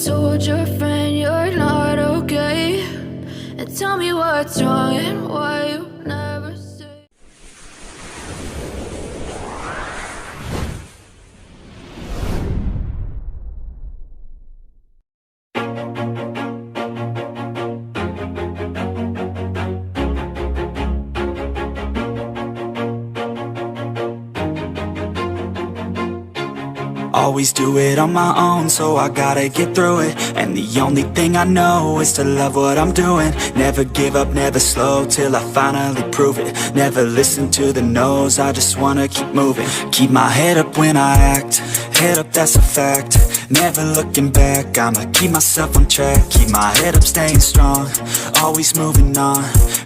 told your friend you're not okay, and tell me what's wrong and why you never say. Always do it on my own, so I gotta get through it. And the only thing I know is to love what I'm doing. Never give up, never slow, till I finally prove it. Never listen to the no's, I just wanna keep moving. Keep my head up when I act, head up, that's a fact. Never looking back, I'ma keep myself on track. Keep my head up, staying strong, always moving on.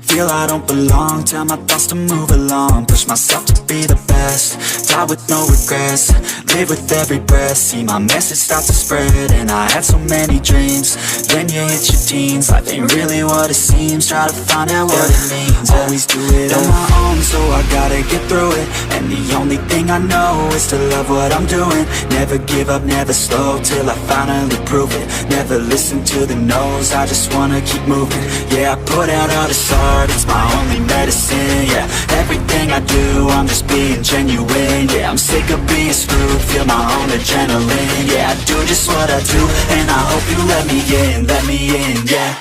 Feel I don't belong, tell my thoughts to move along. Push myself to be the best, die with no regrets. Live with every breath, see my message start to spread. And I had so many dreams, then you hit your teens. Life ain't really what it seems, try to find out what it means. Always do it on my own, so I gotta get through it. And the only thing I know is to love what I'm doing. Never give up, never slow, till I finally prove it. Never listen to the no's, I just wanna keep moving. Yeah, I put out all this art, it's my only medicine. Yeah, everything I do, I'm just being genuine. Yeah, I'm sick of being screwed, feel my own adrenaline. Yeah, I do just what I do, and I hope you let me in, yeah.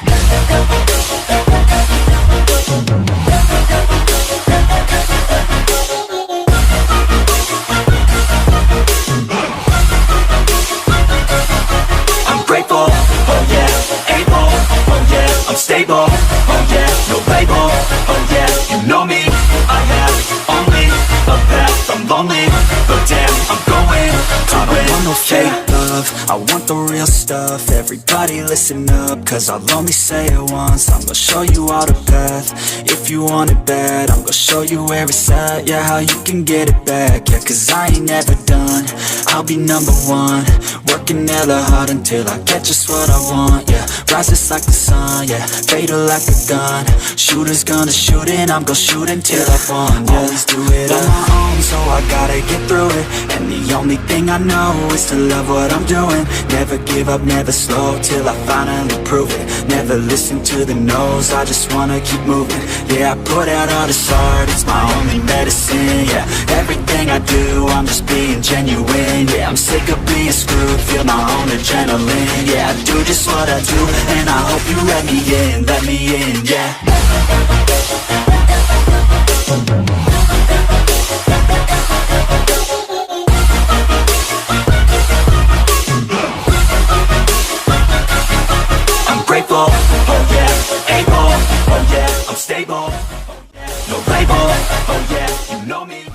I'm grateful, oh yeah, able, oh yeah, I'm stable, oh yeah, no label, oh yeah, you know me, I have only a path, I'm lonely, but damn, I'm going to win. I don't want no fake love, I want the real stuff. Everybody listen up, cause I'll only say it once. I'm gonna show you all the path, if you want it bad. I'm gonna show you where it's at, yeah, how you can get it back. Yeah, cause I ain't never done, I'll be number one. Working hella hard until I get just what I want, yeah. Rises like the sun, yeah, fatal like a gun. Shooter's gonna shoot and I'm gonna shoot until I've won, yeah. Always do it on my own, so I gotta get through it. And the only thing I know is to love what I'm doing. Never give up, never slow, till I finally prove it. Never listen to the no's, I just wanna keep moving. Yeah, I put out all this art, it's my only medicine. Yeah, everything I do, I'm just being genuine. Yeah, I'm sick of being screwed, feel my own adrenaline. Yeah, I do just what I do, and I hope you let me in, yeah. Grateful, oh yeah, able, oh yeah, I'm stable, oh yeah, no label, oh yeah, you know me.